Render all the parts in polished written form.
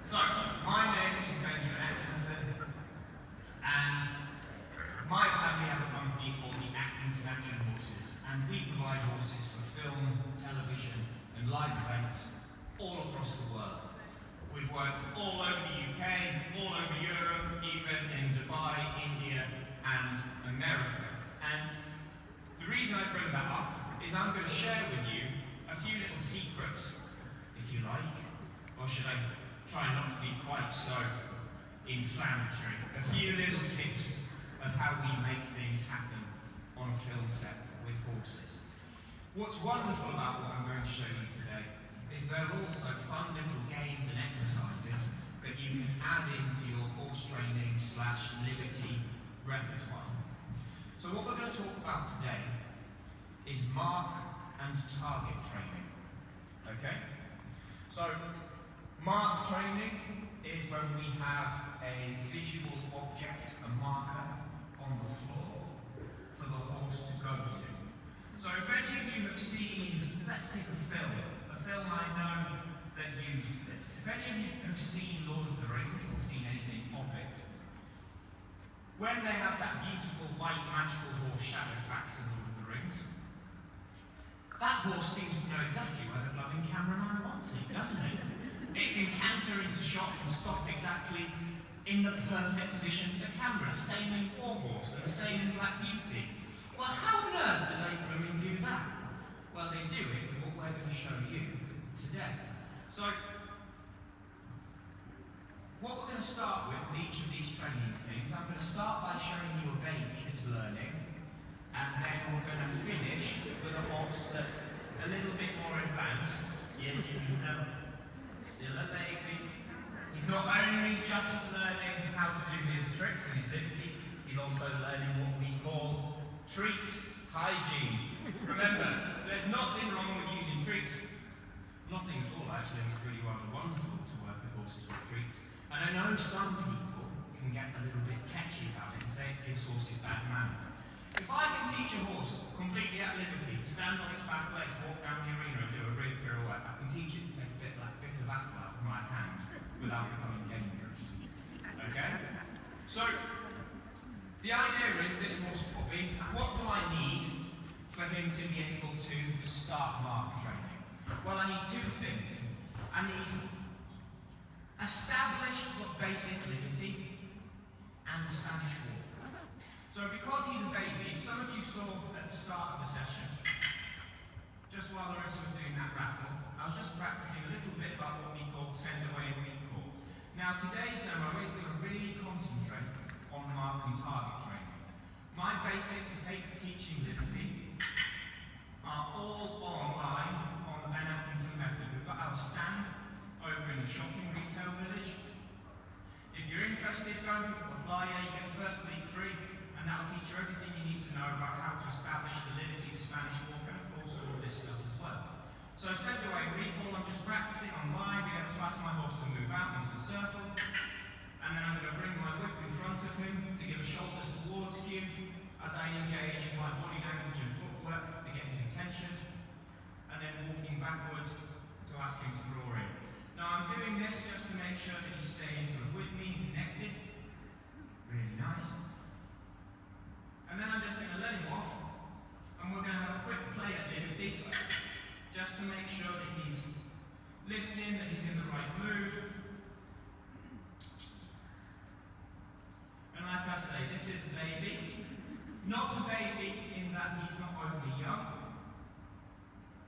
So, my name is Benjamin Atkinson, and my family have a company called the Atkinson Action Horses, and we provide horses for film, television, and live events all across the world. We've worked all over the UK, all over Europe, even in Dubai, India, and America. And the reason I bring that up is I'm going to share with you a few little secrets, if you like, or should I try not to be quite so inflammatory? A few little tips of how we make things happen on a film set with horses. What's wonderful about what I'm going to show you today is there are also fun little games and exercises that you can add into your horse training / liberty repertoire. So what we're going to talk about today is mark and target training. Okay? So, mark training is when we have a visual object, a marker, on the floor for the horse to go to. So if any of you have seen, let's take a film I know that used this. If any of you have seen Lord of the Rings or seen anything of it, when they have that beautiful white magical horse Shadowfax in Lord of the Rings, that horse seems to know exactly where the blooming cameraman wants it, doesn't it? It can canter into shot and stop exactly in the perfect position for the camera. Same in Warhorse and the same in Black Beauty. Well, how on earth do they blooming do that? Well, they do it with what we're going to show you today. So, what we're going to start with each of these training things, I'm going to start by showing you a baby that's learning, and then we're going to finish with a horse that's a little bit more advanced. Yes, you can tell. Still a baby. He's not only just learning how to do his tricks and his liberty, he's also learning what we call treat hygiene. Remember, there's nothing wrong with using treats. Nothing at all, actually. It's really rather wonderful to work with horses with treats. And I know some people can get a little bit tetchy about it and say it gives horses bad manners. If I can teach a horse completely at liberty to stand on its back legs, walk down the arena and do a big pirouette, I can teach it to take a bit of apple out of my hand without becoming dangerous. Okay? So, the idea is this horse puppy, what do I need for him to be able to start mark training? Well, I need two things. I need established but basic liberty and the Spanish walk. So because he's a baby, some of you saw at the start of the session, just while Larissa was doing that raffle, I was just practicing a little bit about what we call send away and recall. Now today's demo is going to really concentrate on mark and target training. My basics for teaching liberty are all online on the Ben Atkinson method. We've got our stand over in the shopping retail village. If you're interested, go and pick up a flyer, you get the first week free, and that'll teach you everything you need to know about how to establish the liberty, the Spanish walk, and of course all of this stuff as well. So send away recall, I'm just practicing online, being able to ask my horse to move out into the circle, and then I'm going to bring my whip in front of him to give a shoulders towards cue as I engage my body language and footwork to get his attention, and then walking backwards to ask him to draw in. Now I'm doing this just to make sure that he's staying sort of with me and connected. Really nice. And then I'm just going to let him off, and we're going to have a quick play at liberty, just to make sure that he's listening, that he's in the right mood. And like I say, this is a baby. Not a baby in that he's not overly young,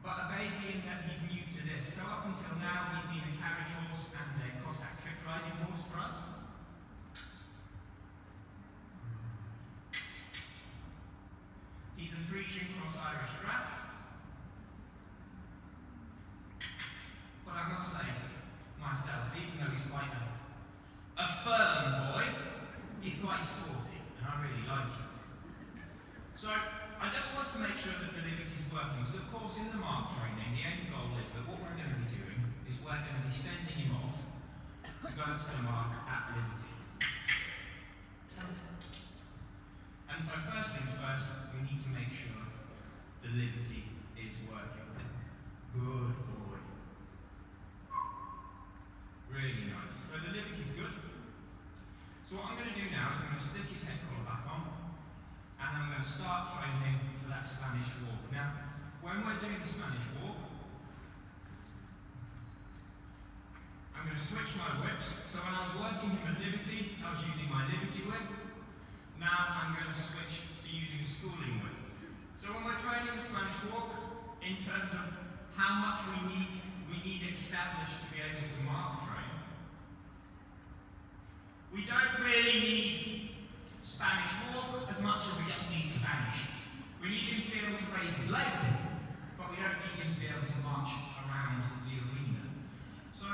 but a baby in that he's new to this. So up until now, he's been a carriage horse and a Cossack trick riding horse for us. He's a Frisian cross-Irish draft. But I must say, myself, even though he's quite a firm boy, he's quite sporty, and I really like him. So, I just want to make sure that the liberty's working. So, of course, in the mark training, the end goal is that what we're going to be doing is we're going to be sending him off to go to the mark at liberty. And so, first things first, we need to make sure the liberty is working. Good boy. Really nice. So what I'm going to do now is I'm going to stick his head collar back on, and I'm going to start training for that Spanish walk. Now, when we're doing the Spanish walk, I'm going to switch my whips. So when I was working him at Liberty, I was using my Liberty whip. Now I'm going to switch to using schooling whip. So when we're training the Spanish walk, in terms of how much we need established to be able to mark train, we don't really need Spanish walk as much as we just need Spanish. We need him to be able to raise his leg, but we don't need him to be able to march around the arena. So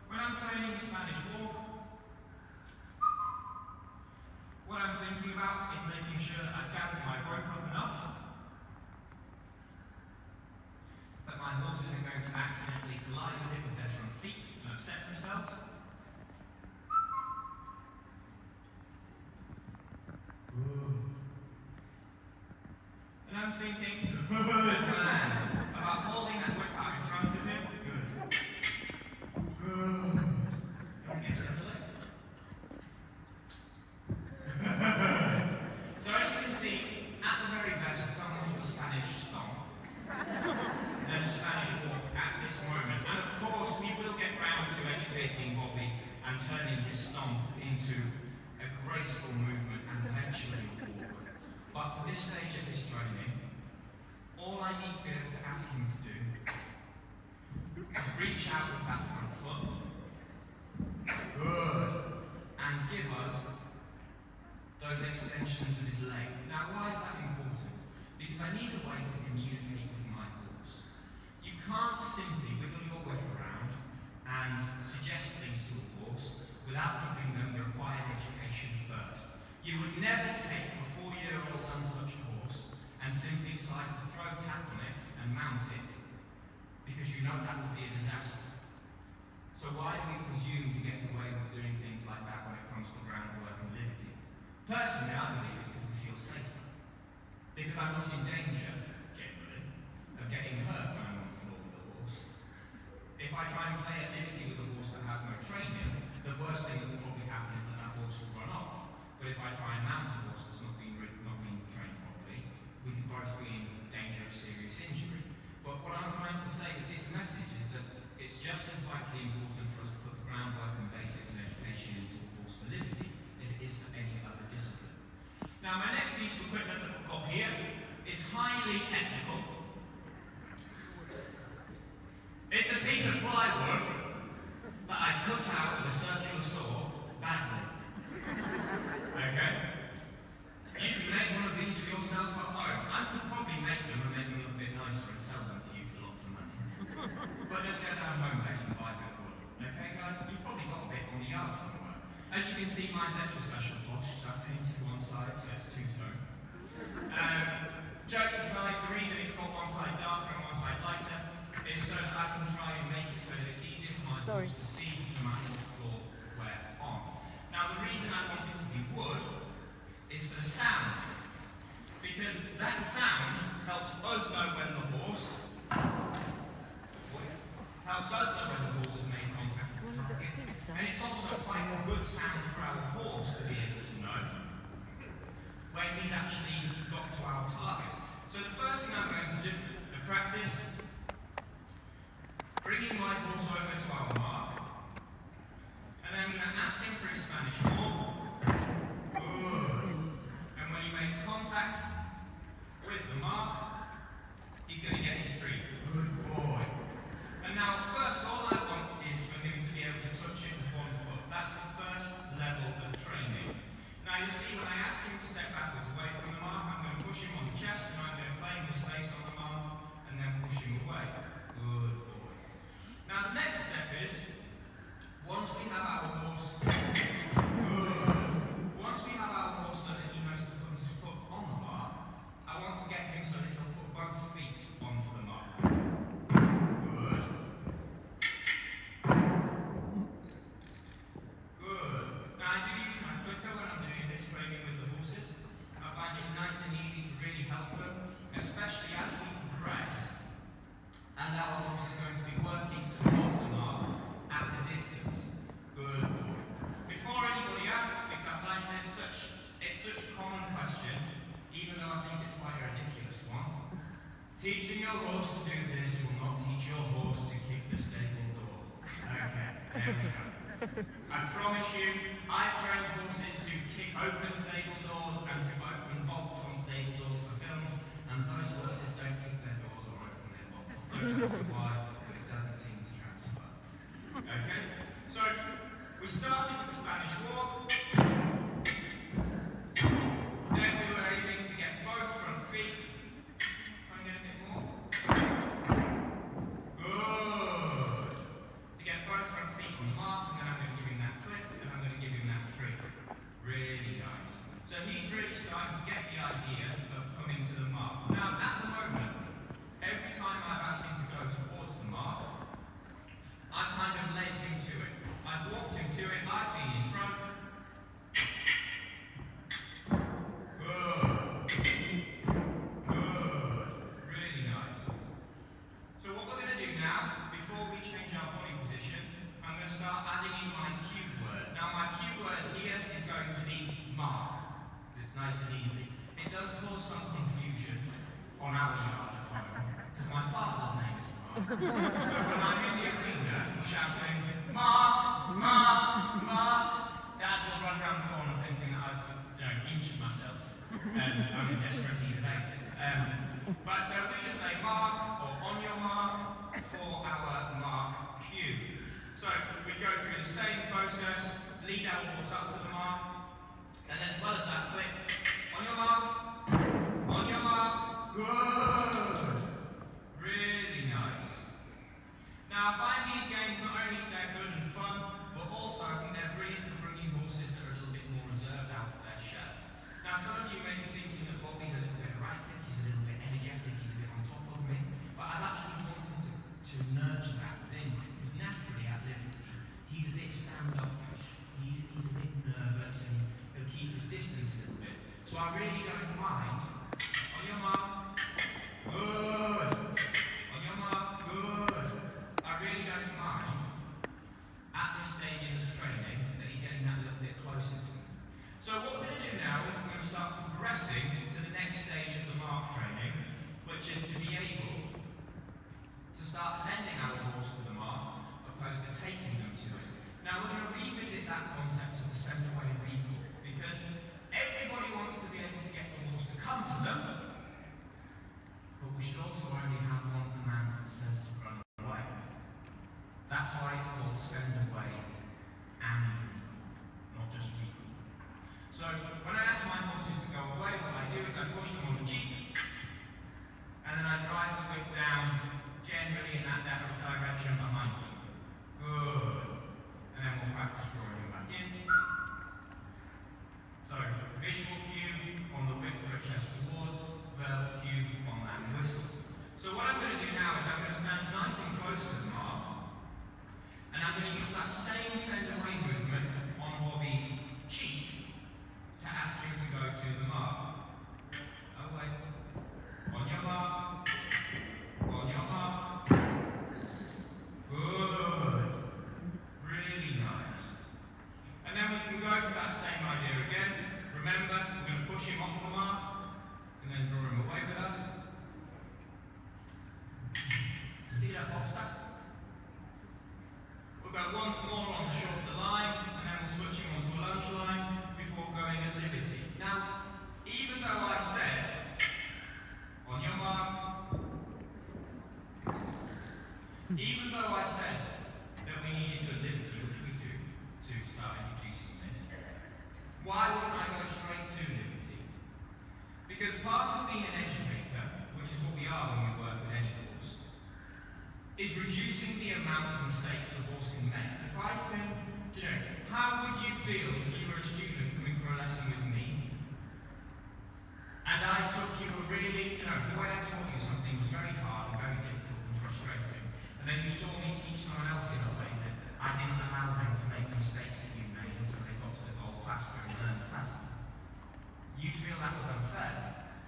when I'm training Spanish walk, what I'm thinking about is making sure that I gather my rope up enough that my horse isn't going to accidentally collide with it with their front feet and upset themselves. And I'm thinking, good man, about holding that whip out in front of him. Good. Good. Don't get the other leg. So as you can see, at the very best, someone with a Spanish stomp, then a Spanish walk at this moment. And of course, we will get round to educating Bobby and turning his stomp into a graceful movement and eventually a walk. But for this stage of his training, all I need to be able to ask him to do is reach out with that front foot. Good. And give us those extensions of his leg. Now, why is that important? Because I need a way to communicate with my horse. You can't simply wiggle your whip around and suggest things to a horse without giving them the required education first. You would never take a 4-year-old untouched horse and simply decide to throw tap on it and mount it, because you know that would be a disaster. So why do we presume to get away with doing things like that when it comes to groundwork and liberty? Personally, I believe it's because we feel safer. Because I'm not in danger, generally, of getting hurt when I'm on the floor with a horse. If I try and play at liberty with a horse that has no training, the worst thing that will probably happen is that that horse will run off. But if I try and mount a horse that's not being trained properly, we could both be in danger of serious injury. But what I'm trying to say with this message is that it's just as vitally important for us to put the groundwork and basics and education into a horse for liberty as it is for any other discipline. Now, my next piece of equipment that we've got here is highly technical. It's a piece of plywood that I cut out with a circular saw badly. Okay? You can make one of these for yourself at home. I could probably make them and make them look a bit nicer and sell them to you for lots of money. But just go down home base and buy a bit of wood. Okay, guys? You've probably got a bit on the yard somewhere. As you can see, mine's extra special posh, because I've painted one side so it's two-tone. Jokes aside, the reason it's got one side darker and one side lighter is so that I can try and make it so that it's easier for my horse to see no matter what floor we're on. Now, the reason I want it to be wood is for the sound, because that sound helps us know when the horse has made contact with the target, and it's also quite a good sound for our horse to be able to know when he's actually got to our target. So the first thing I'm going to do to practice, bringing my horse over to our mark, and then I'm going to ask him for his Spanish walk. And when he makes contact with the mark, he's going to get his treat. Good boy. And now, first, all I want is for him to be able to touch it with one foot. That's the first level of training. Now, you'll see when I ask him to step backwards away from the mark, I'm going to push him on the chest, and I'm going to play him his face on the mark, and then push him away. Good boy. Now, the next step is your horse to do this will not teach your horse to kick the stable door. Okay, there we go. I promise you, I've trained horses to kick open stable doors and to open bolts on stable doors for films, and those horses don't kick their doors or open their bolts. Don't ask me why, but it doesn't seem to transfer. Okay, so we started with the Spanish War. Then we were aiming to get both front feet. Try and get a bit more. Good. To get both front feet on the mark, and then I'm going to give him that click, and I'm going to give him that trick. Really nice. So he's really starting to get the idea of coming to the mark. Now, at the moment, every time I've asked him to go towards the mark, I've kind of led him to it. I've walked him to it, I've been in front. Good. Good. Really nice. So what we're going to do now, before we change our body position, I'm going to start adding in my cue word. Now my cue word here is going to be mark, because it's nice and easy. It does cause some confusion on our yard at home, because my father's name is Mark. So when I'm in the arena shouting, Mark, Mark, Mark, Dad will run around the corner thinking that I've injured myself and I'm in desperate need of aid. But so we just say mark or on your mark for our mark cue. So we go through the same process, lead our horse up to the mark, and then as well as that, click on your mark, good, really nice. Now I find these games not only they're good and fun, but also I think they're brilliant for bringing horses that are a little bit more reserved out of their shell. Now some of you may be thinking that Bobby's a little bit erratic, he's a little bit energetic, he's a bit on top of me, but I've actually wanted to nurture that within him, because naturally at Liberty, he's a bit stand-up-ish, he's a bit nervous and he'll keep his distance a little bit. So I really don't mind. On your mark, good. On your mark, good. I really don't mind at this stage in his training that he's getting that little bit closer to me. So what we're going to do now is we're going to start progressing to the next stage of the mark training, which is to be able to start sending our horse to the mark, opposed to taking them to it. Now we're going to revisit that concept of the send away recall, because everybody wants to be able to get the horse to come to them, but we should also only have one command that says to run away. That's why it's called send away and recall, not just recall. So when I ask my horses to go away, what I do is I push them on the cheek, and then I drive the whip down, generally in that direction behind them. Good. And then we'll practice drawing them back in. So visual cue on the whip for a chest towards, verbal cue on that whistle. So what I'm going to do now is I'm going to stand nice and close to the mark, and I'm going to use that same send away movement on Bobby's cheek to ask him to go to the mark. Away. On your mark. On your mark. Good. Really nice. And then we can go for that same idea again. Remember, we're going to push him off the mark and then draw him away with us. Speed up, Boxster. We'll go once more on the shorter line, and then we'll switch him onto a lunge line before going at liberty. Now, even though I said, on your mark, even though I said that we needed good liberty, which we do, to start introducing this, why wouldn't I go straight to liberty? Because part of being an educator, which is what we are when we work with any horse, is reducing the amount of mistakes the horse can make. If I can, how would you feel if you were a student coming for a lesson with me, and I took you a really, the way I taught you something was very hard and very difficult and frustrating, and then you saw me teach someone else in a way that I didn't allow them to make mistakes that you made, and so they got to the goal faster and learned faster. You'd feel that was unfair.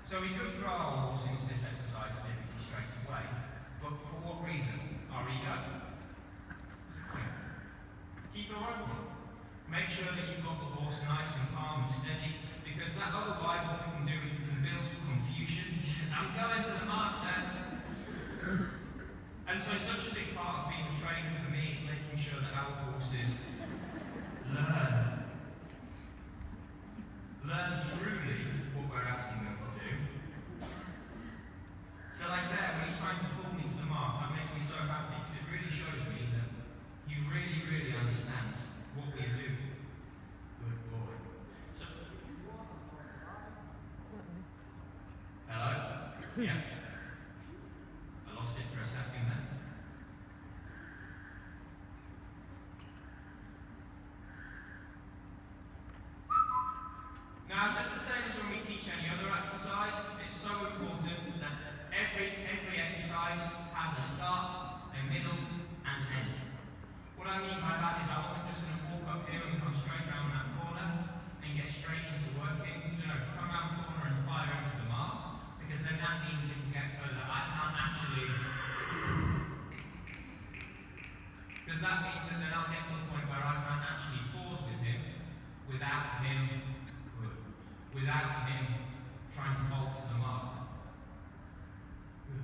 So we could throw our horse into this exercise at liberty straight away, but for what reason? Our ego? Keep a rope on. Make sure that you've got the horse nice and calm and steady, because that otherwise what we can do is we can build confusion. He says, I'm going to the mark, Dad. And so such a big part of being a trainer for me is making sure that our horses learn truly what we're asking them to do. So like there, when he's trying to pull me to the mark, that makes me so happy because it really shows me that he really, really understands what we are doing. Good boy. So, hello? Yeah. I lost it for a second then. Now, just the same as when we teach any other exercise, it's so important that every exercise has a start, a middle, and an end. What I mean by that is I wasn't just going to walk up here and come straight around that corner and get straight into working. You know, come around the corner and fire into the mark, because then that means it will get so that I can't actually. Because that means that then I'll get to a point where I can't actually pause with him without him trying to bolt to the mark. Good.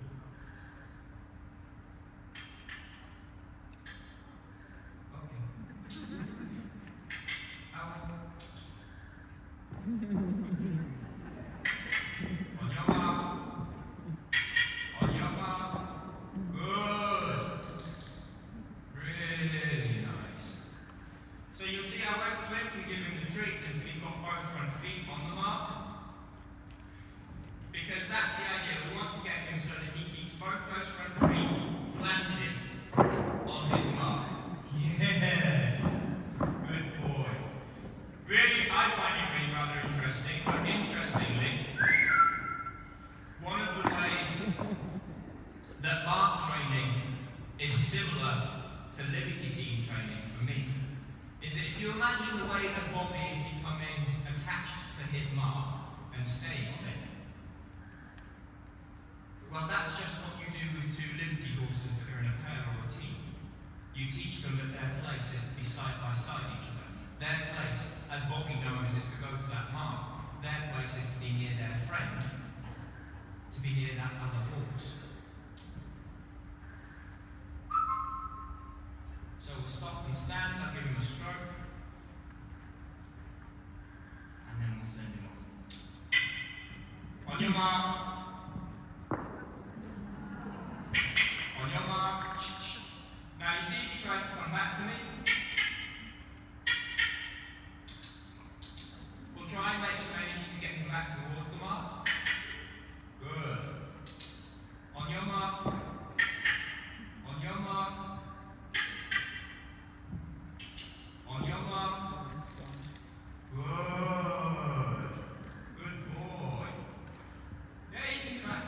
Okay. On your mark. On your mark. Good. Really nice. So you'll see I won't click and give him the treat until he's got both front feet on the mark. Because that's the idea. We want to get him so that he keeps both those front feet planted on his mark. Yes. Good boy. Really, I find it really rather interesting. But interestingly, one of the ways that mark training is similar to Liberty Team training for me is that if you imagine the way that Bobby is becoming attached to his mark and staying on it, well, that's just what you do with two Liberty horses that are in a pair or a team. You teach them that their place is to be side by side each other. Their place, as Bobby knows, is to go to that mark. Their place is to be near their friend, to be near that other horse. So we'll stop and stand, I'll give him a stroke, and then we'll send him off. On your mark. On your mark. Now you see if he tries to come back to me. We'll try and make some energy to get him back towards the mark. Good. On your mark. On your mark. On your mark. Good. Good boy. Yeah, you can try.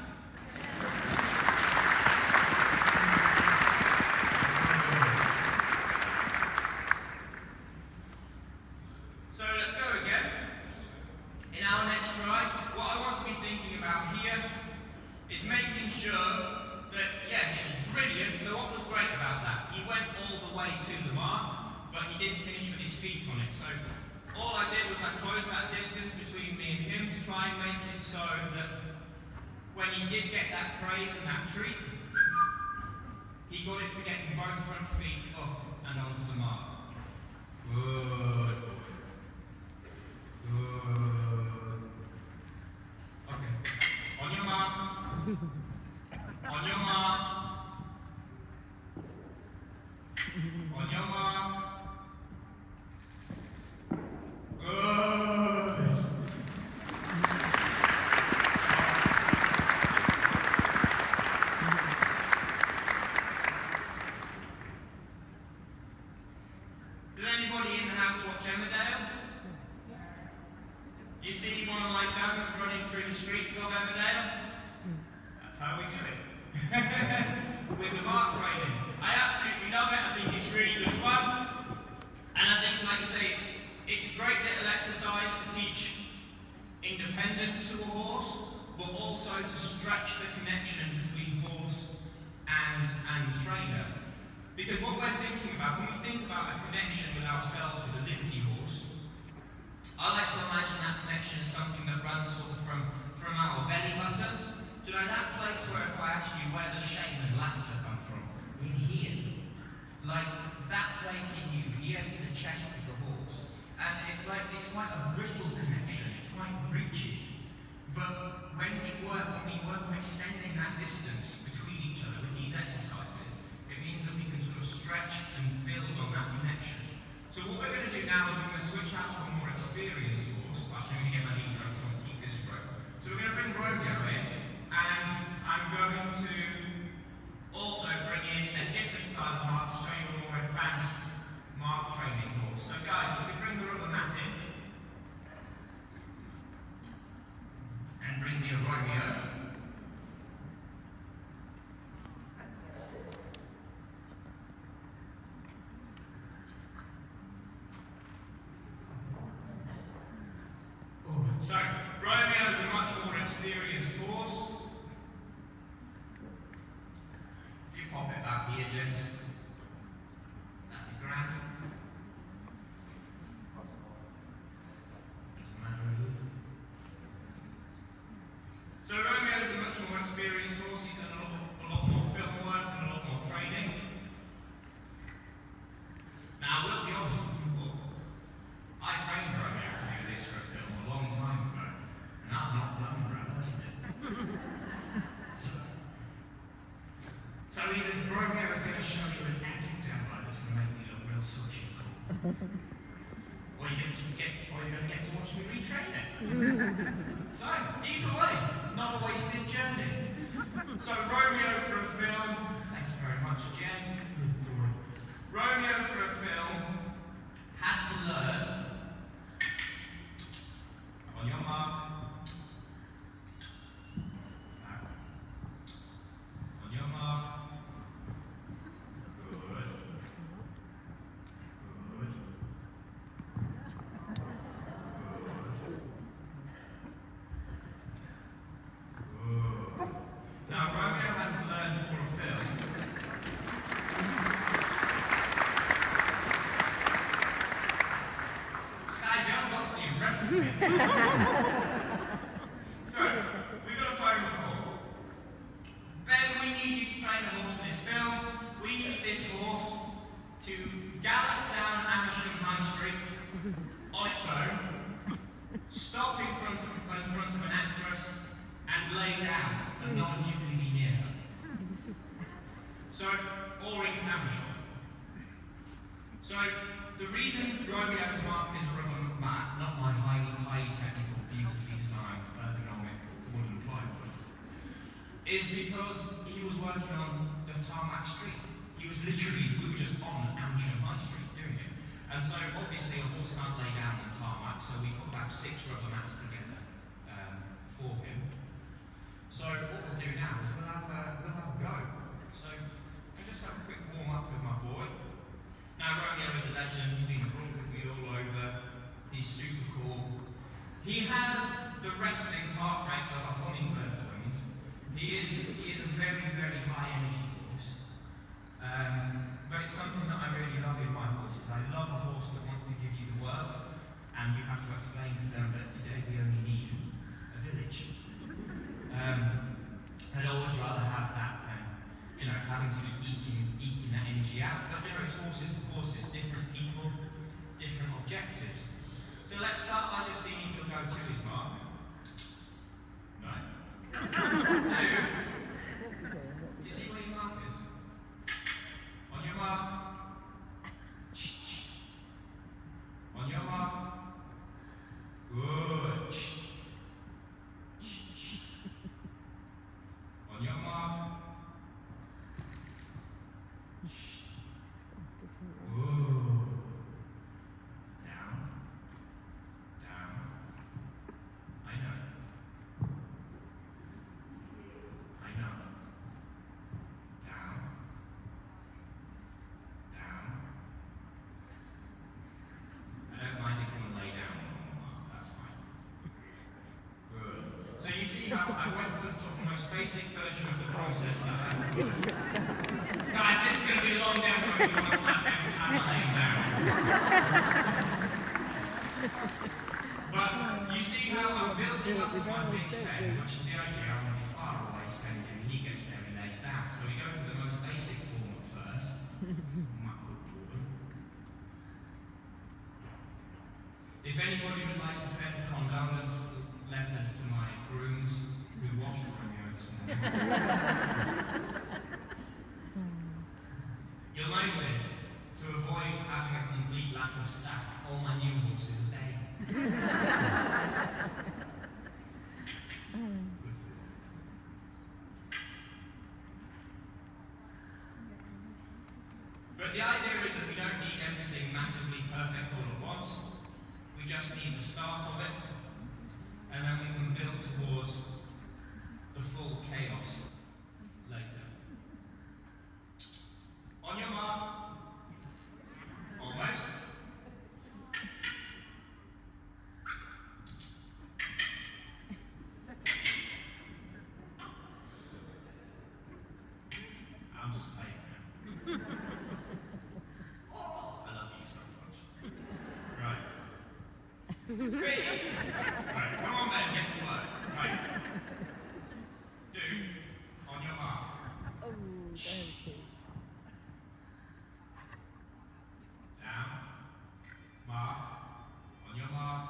So let's go again. In our next try, what I want to be thinking about here is making sure that, yeah, it was brilliant. So what was great about that? He went all the way to the mark, but he didn't finish with his feet on it. So all I did was I closed that distance between me and him to try and make it so that when he did get that praise and that treat, he got it for getting both front feet up and onto the mark. Good. Good. Okay. On your mark. On your mark. On your mark. Good. Does anybody in the house watch Emmerdale? You see one of my guns running through the streets of Emmerdale? That's how we do it. With the mark training. I absolutely love it. I think it's really good fun. And I think, like I say, it's a great little exercise to teach independence to a horse, but also to stretch the connection between horse and trainer. Because what we're thinking about, when we think about a connection with ourselves with a Liberty horse, I like to imagine that connection as something that runs sort of from our belly button Do you know that place where if I asked you where does shame and laughter come from? In here. Like that place in you, here to the chest of the horse. And it's like, it's quite a brittle connection, it's quite rigid. But when we work on extending that distance between each other with these exercises, it means that we can sort of stretch and build on that connection. So what we're going to do now is we're going to switch out to a more experienced horse. Actually, I'm going to get my lead rope so I can keep this rope. So we're going to bring Romeo in, and I'm going to also bring in a different style of mark to show you a more advanced mark training horse. So guys, if we bring the rubber mat in, and bring the Romeo. So, Romeo is a much more experienced horse. If you pop it back here, gents, that'd be grand. What's the matter with you? So Romeo is a much more experienced horse. He's done a lot more film work and a lot more training. Now, I will be honest with you all. I trained Romeo to do this for a film a long time ago, and I've not rehearsed it. So either Romeo is going to show you an epic demo that's going to make me look real sucky and cool, or you're going to get to watch me retrain it. So, either way, not a wasted journey. So, Romeo for a film. Thank you very much, Jen. Romeo for a film had to learn on your mark. On your mark. Good. Good. Now, Romeo had to learn for a film. Guys, you haven't got to be impressive. So, we've got a phone call. Ben, we need you to train the horse for this film. We need this horse to gallop down Amersham High Street on its own, stop in front of an actress, and lay down, and no one can be near her. So, or in Amersham. So, the reason Romeo's mark is a rubber mat, not my highly technical, beautifully designed, ergonomic wooden plywood, is because he was working on the tarmac street. We were just on Amersham High Street doing it. And so, obviously, a horse can't lay down on tarmac, so we put about 6 rubber mats together for him. So what we'll do now is we'll have a go. So I'll just have a quick warm up with my boy. Now Romeo is a legend, he's been brought with me all over, he's super cool. He has the wrestling heart rate of a hummingbird's wings. He is a very, very high energy horse. But it's something that I really love in my horses. I love a horse that wants to give you the work, and you have to explain to them that today we only need a village. I'd always rather have that than, having to be eking that energy out. But it's horses for horses, different people, different objectives. So let's start by just seeing if you'll go to his mark. No. You see where your mark is? On your mark. On your mark. Good. On your mark. Ooh. Down. Down. I know. I know. Down. Down. I don't mind if you want to lay down on the mark, that's fine. Good. So you see how I went for the sort of most basic version of the process that Guys, this is going to be a long day. I'm going to clap every time I lay down. But you see how I'm building up to my big set, which is the idea I want to be far away send him, he gets there and lays down. So we go for the most basic form at first. My good boy. If anybody would like to send condolence letters to my grooms who washed Romeo this morning, you'll notice, to avoid having a complete lack of staff, all my new horses are dead. But the idea is that we don't need everything massively perfect all at once. We just need the start of it, and then we can build towards the full chaos later. On your mark. Almost. I'm just playing now. I love you so much. Right. Ready? Right, come on then, get to work. Right. Dude, on your mark. Oh, thank you. Down. Mark. On your mark.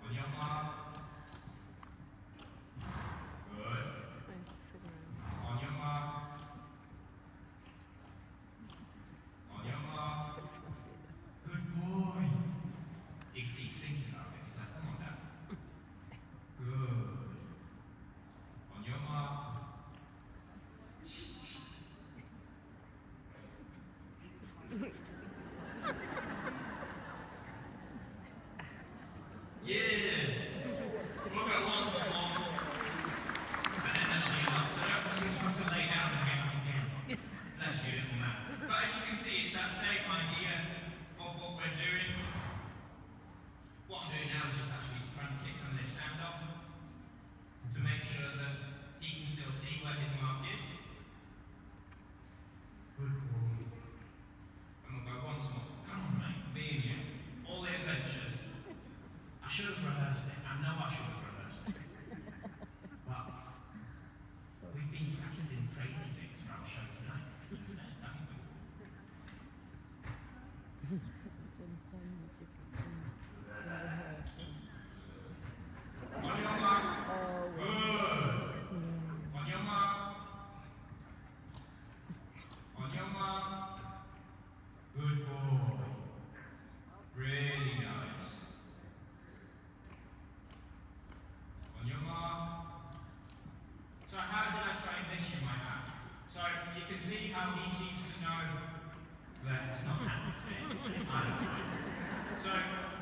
On your mark. Good. On your mark. On your mark. Good boy. He's thinking about it. He's like, come on, Dad. Good. On your mark. Yes. We'll go once more. And then that'll be enough. So don't think you're supposed to lay down and get up again. Bless you, little man. But as you can see, it's that same idea of what we're doing. What I'm doing now is just actually trying to kick some of this sand off to make sure that he can still see where his mark is. Good boy. And we'll go once more. Come on, mate. Me and you. All the adventures. I should have rehearsed it. I know I should have rehearsed it. But we've been practicing crazy things for our show tonight instead, haven't we? On your mark. Good. On your mark. On your mark. Good boy. Really nice. On your mark. So how did I train this, you might ask? So you can see how he seems to know that it's not happening today. I don't know. So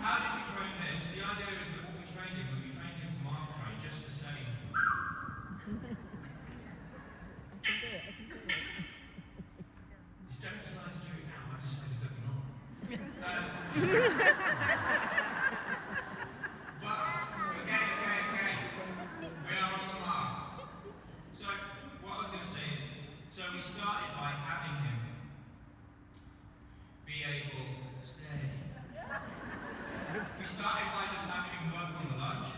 how did we train this? The idea is that what we trained him was we trained him to mark train just the same. Just don't decide to do it now, I decided that we're not. But, okay. We are on the mark. So, what I was going to say is, so we started by having him be able to stay. We started by just having him work on the lunge.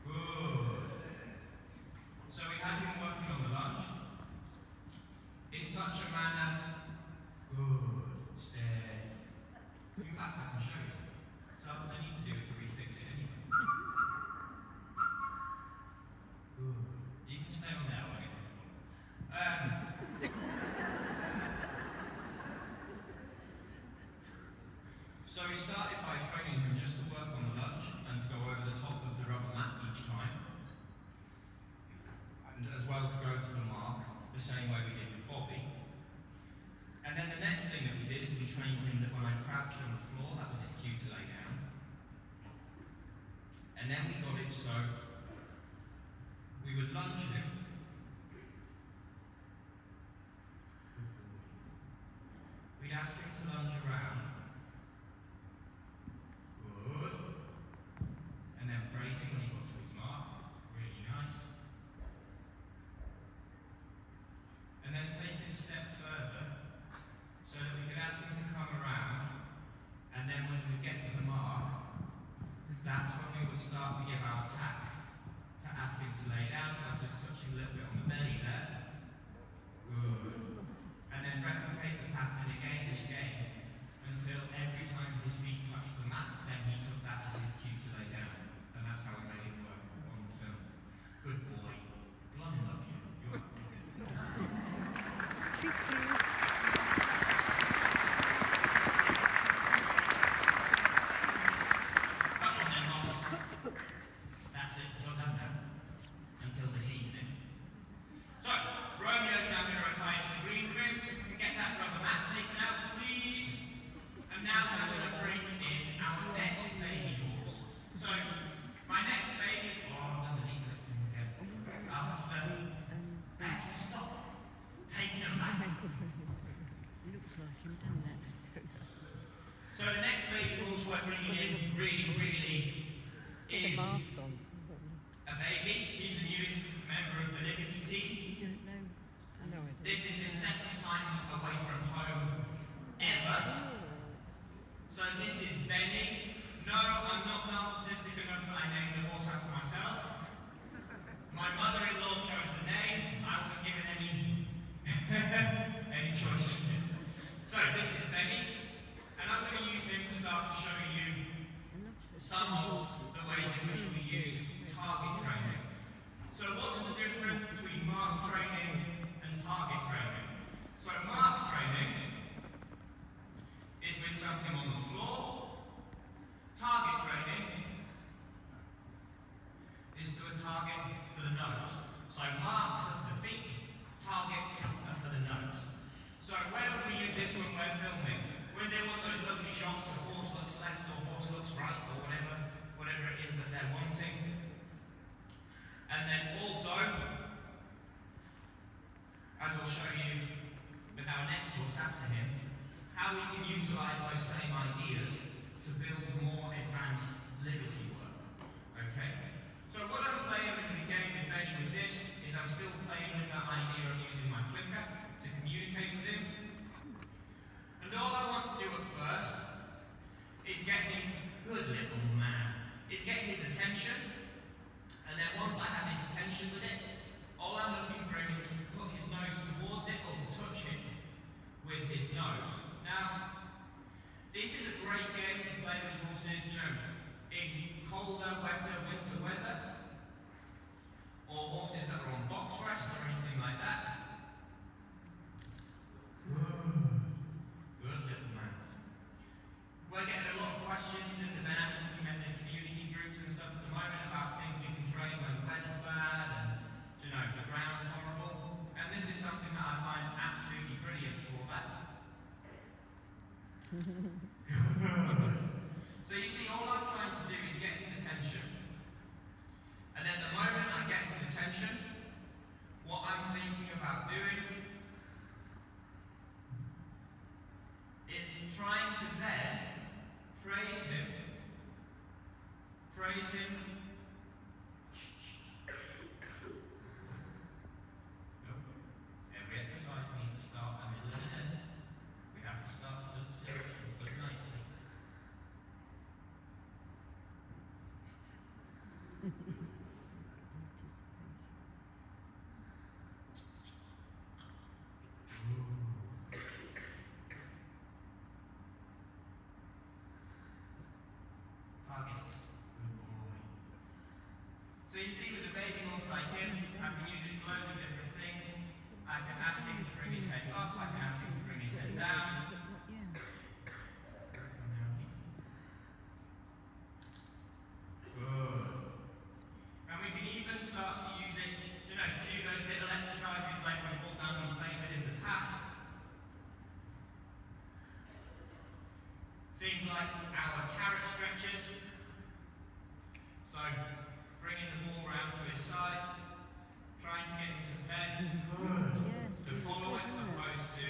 Good. So we had him working on the lunge in such a manner. Good. Stay. In fact, I can show you. So all I need to do is refix it anyway. Good. You can stay on there when I get So we started by training him just to work on the lunge and to go over the top of the rubber mat each time. And as well to go to the mark, the same way we did with Bobby. And then the next thing that we did is we trained him that when I crouched on the floor, that was his cue to lay down. And then we got it so we would lunge him. We'd ask him to lunge around. Good. And then brace him when he got to his mark. Really nice. And then take it a step further so that we could ask him to come around. And then when we get to the mark, that's when we would start to give our tap to ask him to lay down, so I'm just touching a little bit on the belly there. Good. And then replicate the pattern again and again until every time his feet touch the mat, then he took that as his cue to lay down. And that's how I made it work on the film. Good boy. Blonde love you. You're Come on then, boss. That's it. Well done now. Until this evening. So, Romeo's now going to retire to the green room. If we can get that rubber mat taken out, please. And now I'm going to bring in our next baby horse. So, my next baby. Oh, I've done the knee lifting again. I'll have to stop. Taking him back. Looks like him, doesn't it? So, the next baby horse we're bringing in really Get a is mask on. a baby. He's the newest member of the Liberty team. You don't know. I know it. This is his second time away from home ever. So this is Benny. No, I'm not narcissistic enough that I named the horse after myself. My mother-in-law chose the name. I wasn't given any choice. So this is Benny. And I'm going to use him to start to show you some of the ways in which we use target training. So what's the difference between mark training and target training? So mark training is with something on the floor. Target training is to a target for the nose. So marks are for the feet, targets are for the nose. So where would we use this when we're filming? When they want those lovely shots of horse looks left or horse looks right or whatever it is that they're wanting. And then also, as I'll show you with our next horse after him, how we can utilise those same ideas to build more advanced liberty work. Okay? So what I'm playing with again with Benny with this is I'm still playing with that idea of using my clicker to communicate with him. And all I want to do at first is get him, good little man, is get his attention. And then once I have his attention with it, all I'm looking for him is to put his nose towards it or to touch it with his nose. Now, this is a great game to play with horses, in colder, wetter, winter weather, or horses that are on box rest or anything like that. Good little man. We're getting a lot of questions in the Ben Atkinson Method community groups and stuff at the moment about things we can train when the weather's bad and, the ground's horrible. And this is something that I find absolutely brilliant for that. So you see, all I'm trying to do is get his attention. And then the moment I get his attention, what I'm thinking about doing is trying to then praise him. Every exercise needs to start a middle and an end. We have to start stood still and stood nicely. Target. Good boy. So you see with a baby horse like him, I can use it for loads of different things. I can ask him to bring his head up, I can ask him to bring his head down. Good. And we can even start to use it, to do those little exercises like we've all done and played with in the past. Things like our carrot stretches. So, bringing the ball round to his side, trying to get him to bend, to follow it, opposed to,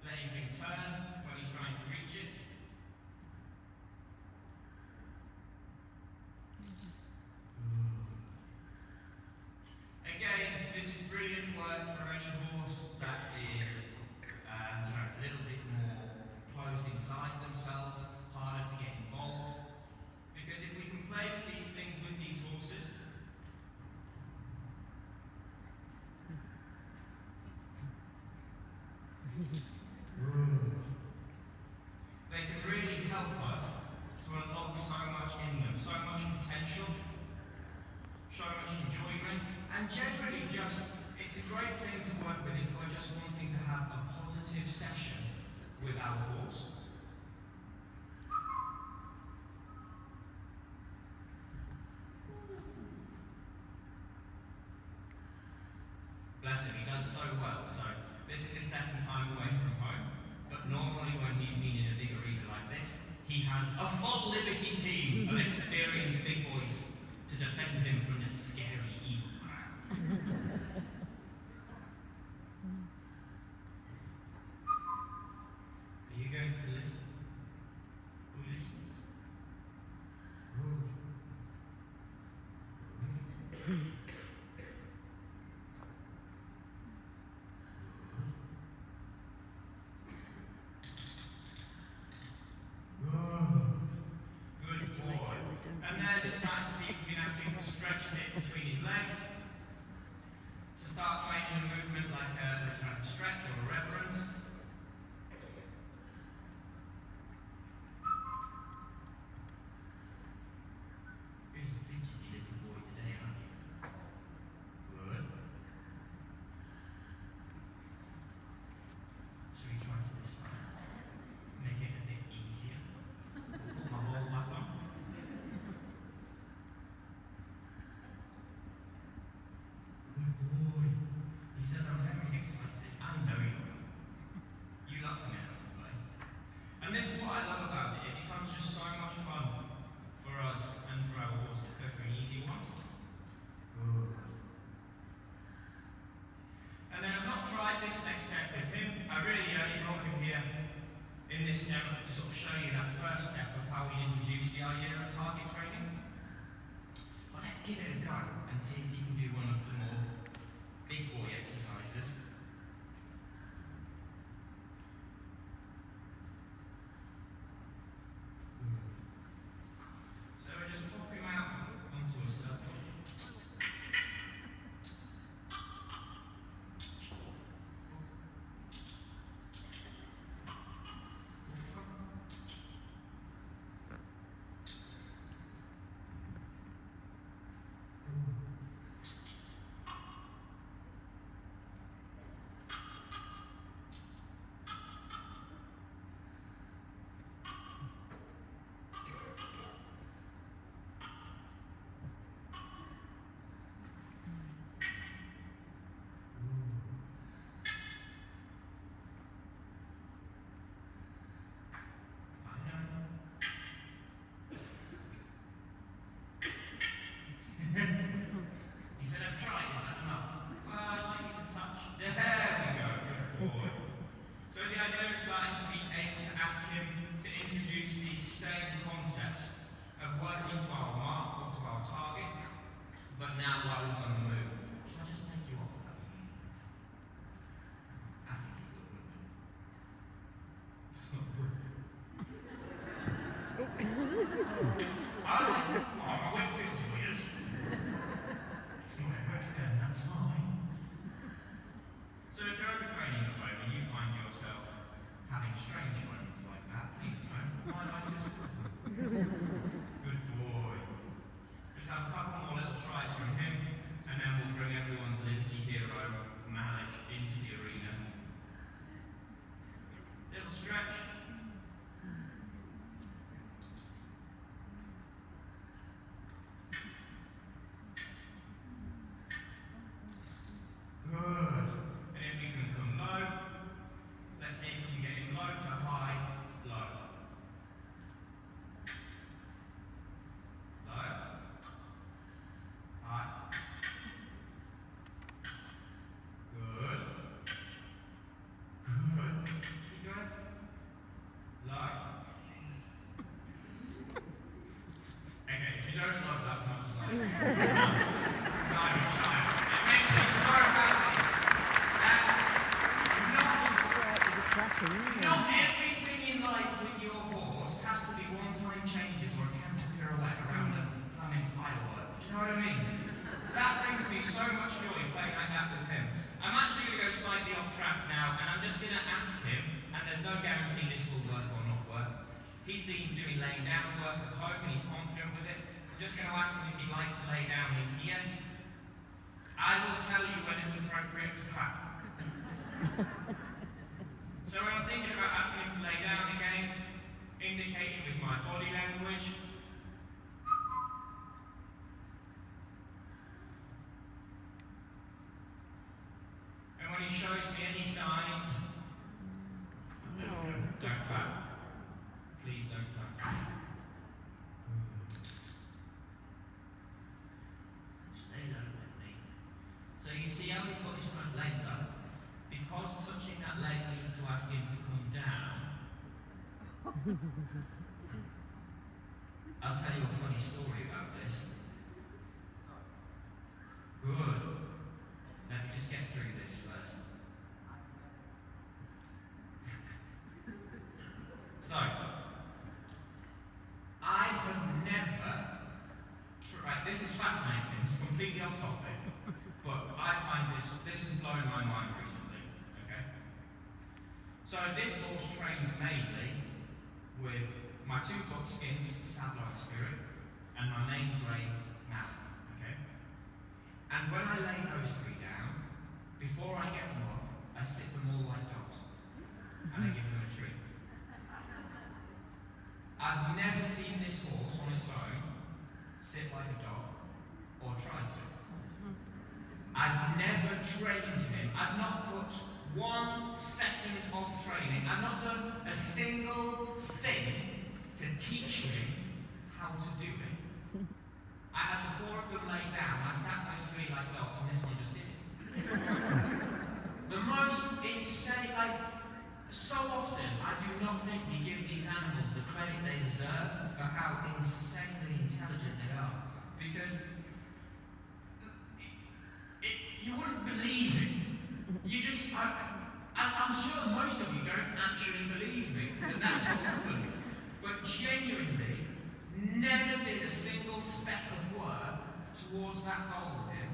letting him turn when he's trying to reach it. Again, this is brilliant work for any horse that is, a little bit more closed inside themselves, harder to get involved. Because if we can play with these things with these horses, he has a full Liberty team of experienced big boys to defend him from this scary evil crowd. Are you going to listen? Will you listen? Good boy. And then just start to see if we can ask him to stretch a bit between his legs. To start training a movement like a trying to stretch or a reverence. Who's the fidgety little boy today, aren't you? Good. Should we try to this time? Make it a bit easier. Put my ball back on. Good boy. He says I'm very excited. I know you are. You love the man to play. And this is what I love about it. It becomes just so much fun for us and for our horses. Go for an easy one. Good. And then I've not tried this next step with him. I really only brought him here in this demo to sort of show you that first step of how we introduce the idea of target training. But let's give it a go and see if you can do one of the more big boy exercises. So we just pop him out onto a circle. He said, I've tried, is that enough? Well, I'd like you to touch. There we go, good boy. So the idea is starting to be able to ask him to introduce these same concepts of working to our mark or to our target, but now while he's on the move. Shall I just take you off that easy? I think it will, wouldn't it? That's not good. I was like, oh, my weight feels weird. It's not American, that's fine. So if you're overtraining at the moment, you find yourself having strange moments like that, please know my life is full. Good boy. Let's have a couple more little tries from him, and then we'll bring everyone's Liberty hero, Malik, into the arena. Little stretch. Good. And if we can come low, let's see if we can get him low to high to low. Low. High. Good. Good. Keep going. Low. Okay, if you don't love that as much as I do, Simon, it makes me so happy. Not everything in life with your horse has to be one-time changes or a canter pirouette around a plumbing firework. Do you know what I mean? That brings me so much joy playing like that with him. I'm actually going to go slightly off track now, and I'm just going to ask him, and there's no guarantee this will work or not work. He's been doing laying down work at home, and he's confident with it. I'm just going to ask him if he'd like to lay down in here. I will tell you when it's appropriate to clap. So when I'm thinking about asking him to lay down again, indicating with my body language. And when he shows me any signs, don't clap. Please don't clap. see how he's got his front legs up? Because touching that leg means to ask him to come down. I'll tell you a funny story about this. Good. Let me just get through this first. So, I have never right, this is fascinating, it's completely off topic, but I find this has blown my mind recently, okay? So this horse trains mainly with my two buckskins, Satellite Spirit, and my main grey Malik, okay? And when I lay those three down, before I get them up, I sit them all like dogs, and I give them a treat. I've never seen this horse on its own sit like a dog, or try to. I've never trained him. I've not put 1 second of training. I've not done a single thing to teach him how to do it. I had the 4 of them laid down. I sat those 3 like dogs, and this one just did it. The most insane, so often I do not think we give these animals the credit they deserve for how insanely intelligent they are. Because you wouldn't believe it. You just, I'm sure most of you don't actually believe me that that's what's happened. But genuinely, never did a single speck of work towards that goal with him,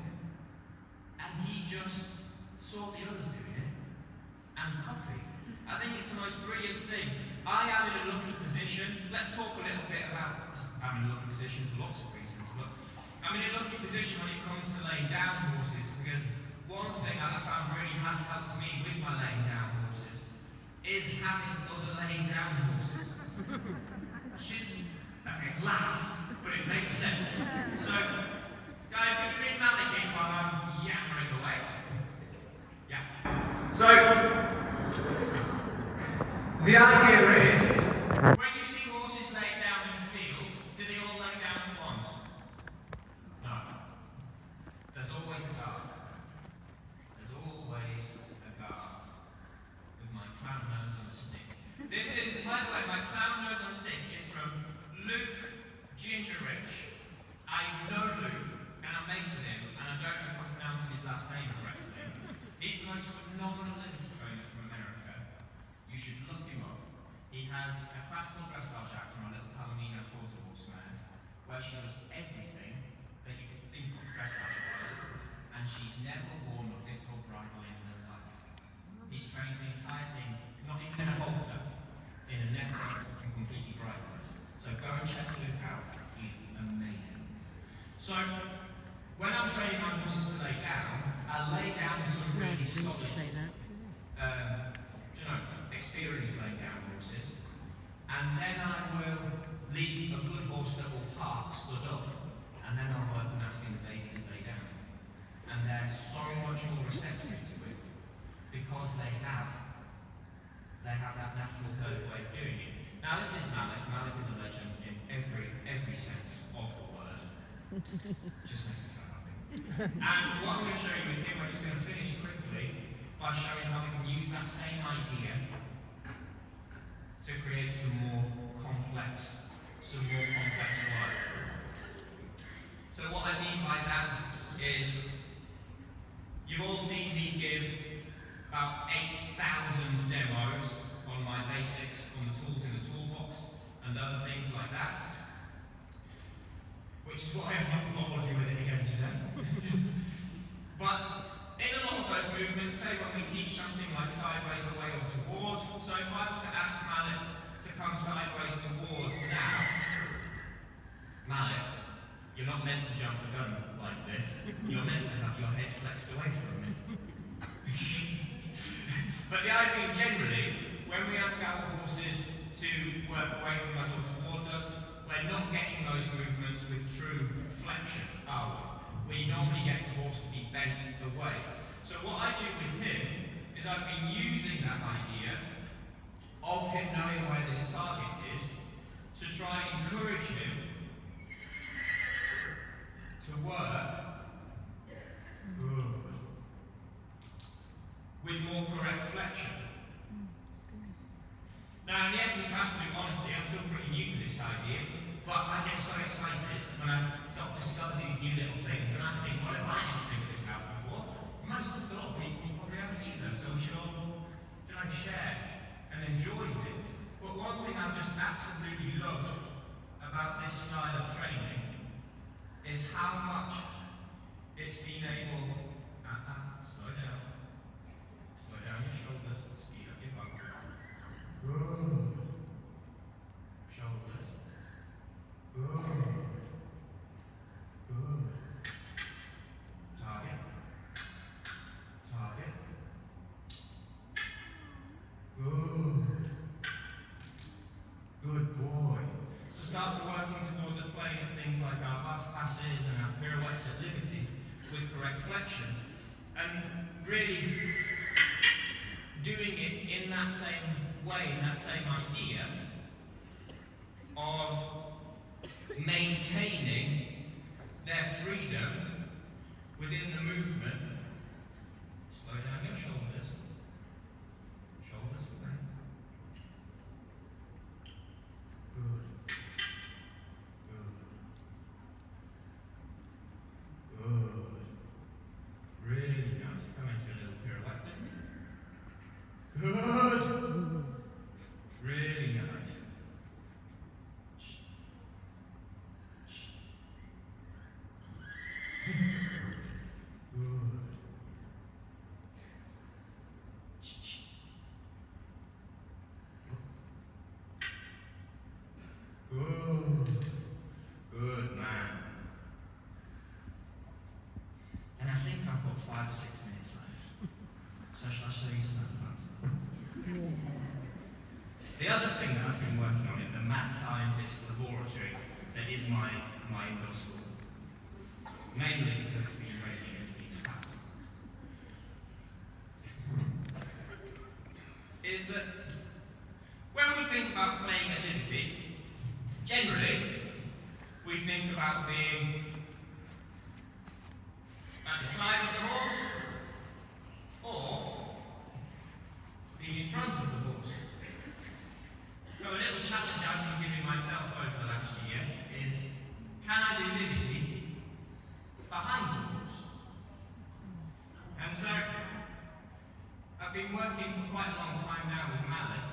and he just saw the others doing it and copied. I think it's the most brilliant thing. I am in a lucky position. Let's talk a little bit about, I'm in a lucky position for lots of reasons, but I'm in a lucky position when it comes to laying down horses, because one thing I found really has helped me with my laying down horses is having other laying down horses. Okay, laugh, but it makes sense. So, guys, can you bring Malik in while I'm yammering away? Yeah. So, the idea is, when you see horses laid down in the field, do they all lay down at once? No. There's always a guard. There's always a guard. With my clown nose on a stick. This is, by the way, my clown nose on a stick is from Luke Gingerich. I know Luke, and I'm mates with him, and I don't know if I'm pronouncing his last name correctly. He's the most phenomenal limited trainer from America. You should look him up. He has a classical dressage act from a little Palomino quarter horse mare, where she does everything that you could think of dressage-wise, and she's never worn a bit or bridle in her life. He's trained the entire thing, not even in a halter, in a neck and completely bridleless. So go and check Luke out. He's amazing. So when I'm training my horses to lay down, I lay down some really Nice of you to solid, say that. experienced laying down horses, and then I will lead a good horse that will park stood up, and then I'll work on asking the baby to lay down. And they're so much more receptive to it because they have that natural curved way of doing it. Now this is Malik. Malik is a legend in every sense of the word. Just makes me so happy. And what I'm going to show you with him, we're just going to finish quickly by showing how we can use that same idea to create some more complex work. So what I mean by that is, you've all seen me give about 8,000 demos on my basics, on the tools in the toolbox, and other things like that. Which is why I'm not working with it again today. But in a lot of those movements, say when we teach something like sideways, away, or towards, so if I were to ask Malik to come sideways towards now, Malik, you're not meant to jump the gun like this. You're meant to have your head flexed away from it. But the idea generally, when we ask our horses to work away from us or towards us, we're not getting those movements with true flexion, are we? We normally get the horse to be bent away. So what I do with him is I've been using that idea of him knowing where this target is to try and encourage him to work this idea, but I get so excited when I sort of discover these new little things, and I think, well, if I didn't figure this out before, most of the lot of people probably haven't either, so we should all, share and enjoy it. But one thing I've just absolutely loved about this style of training is how much it's been able. Slow down your shoulders, speed up your bum. Good. Shoulders. Good. Good. Target. Target. Good. Good boy. To start working towards a plane of things like our half passes and our pirouettes at liberty with correct flexion, and really doing it in that same way, in that same idea of maintaining their freedom within the movement. Slow down your shoulders. Shoulders away. Good. Good. Good. Really nice. Come into a little pirouette then. Good. Really nice. Good. Good. Good man. And I think I've got 5 or 6 minutes left. So shall I show you some advanced stuff? The other thing that I've been working on in the mad scientist laboratory that is my indoor school, mainly because it's been raining and it's been fat, is that when we think about playing at liberty, generally we think about being at the side of the horse or being in front of the horse. So a little challenge I've been giving myself over the last year is, can I do liberty behind the horse? And so I've been working for quite a long time now with Malik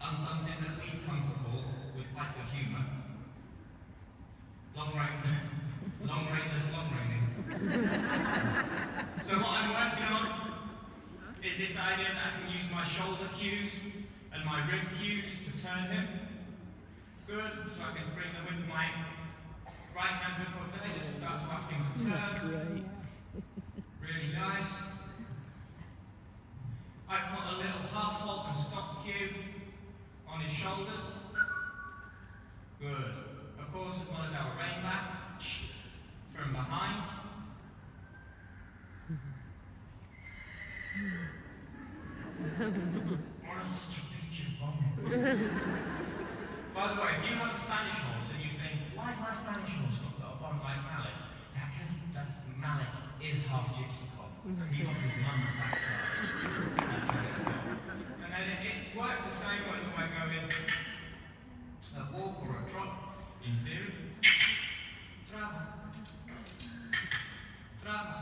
on something that we've come to call, with quite good humour, long rangeless long raining. So what I'm working on is this idea that I can use my shoulder cues and my rib cues to turn him. Good, so I can bring them with my right hand hook up there, just start to ask him to turn. Really nice. I've got a little half halt and stop cue on his shoulders. Good. Of course, as well as our rein back from behind. Or a stupid bomb. By the way, if you have a Spanish horse and you think, why is my Spanish horse not got a bomb like Malik's? Because Malik is half gypsy pop. He got his mum's backside. That's how it's done. And then it works the same way when I go in a walk or a trot, in theory. Trava. Trava.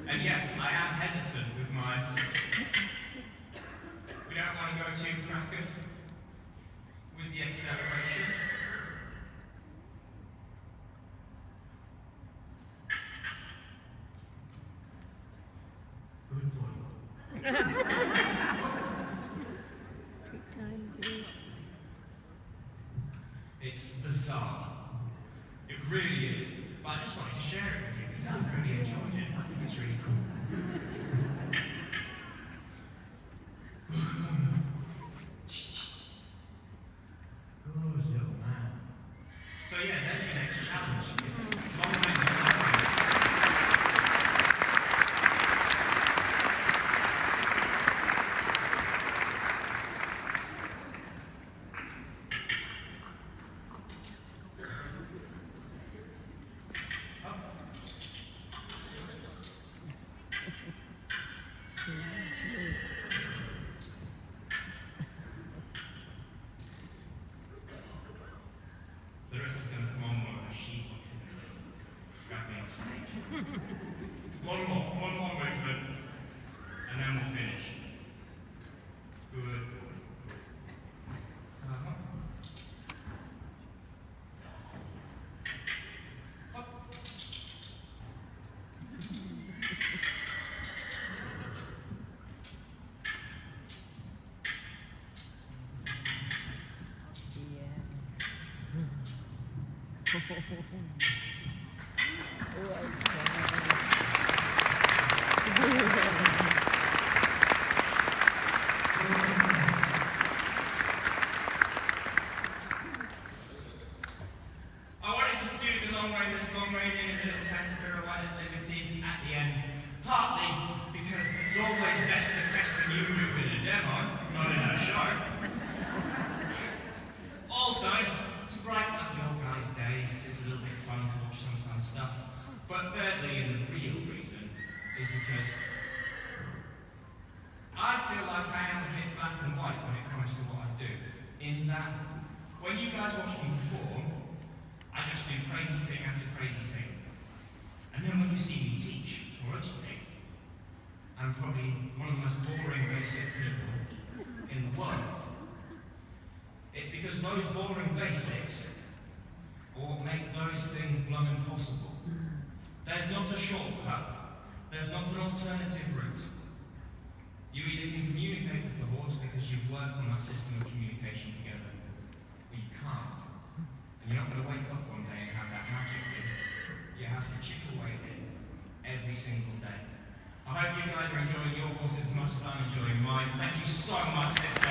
And yes, I am hesitant with my. We don't want to go too crackers with the acceleration. Good boy. Quick time, please. It's bizarre. It really is. But I just wanted to share it with you because I've really enjoyed it. I think it's really cool. Good little man. So yeah, there's your next challenge. It's long range stuff. stage. One more movement, and then we'll finish. Good. Uh-huh. Up. I wanted to do the long way, this long way, in a little canterbury one at Liberty at the end, partly because it's always best to test the new move in a demo, not in a show. Also, to brighten up your guys' days, 'cause it's a little bit fun to watch some fun stuff. But thirdly, and the real reason, is because I feel like I am a bit black and white when it comes to what I do. In that, when you guys watch me perform, I just do crazy thing after crazy thing. And then when you see me teach or educate, I'm probably one of the most boring basic people in the world. It's because those boring basics or make those things bloom impossible. There's not a shortcut. There's not an alternative route. You either can communicate with the horse because you've worked on that system of communication together, or you can't. And you're not going to wake up one day and have that magic in. You have to chip away at it every single day. I hope you guys are enjoying your horses as much as I'm enjoying mine. Thank you so much this day.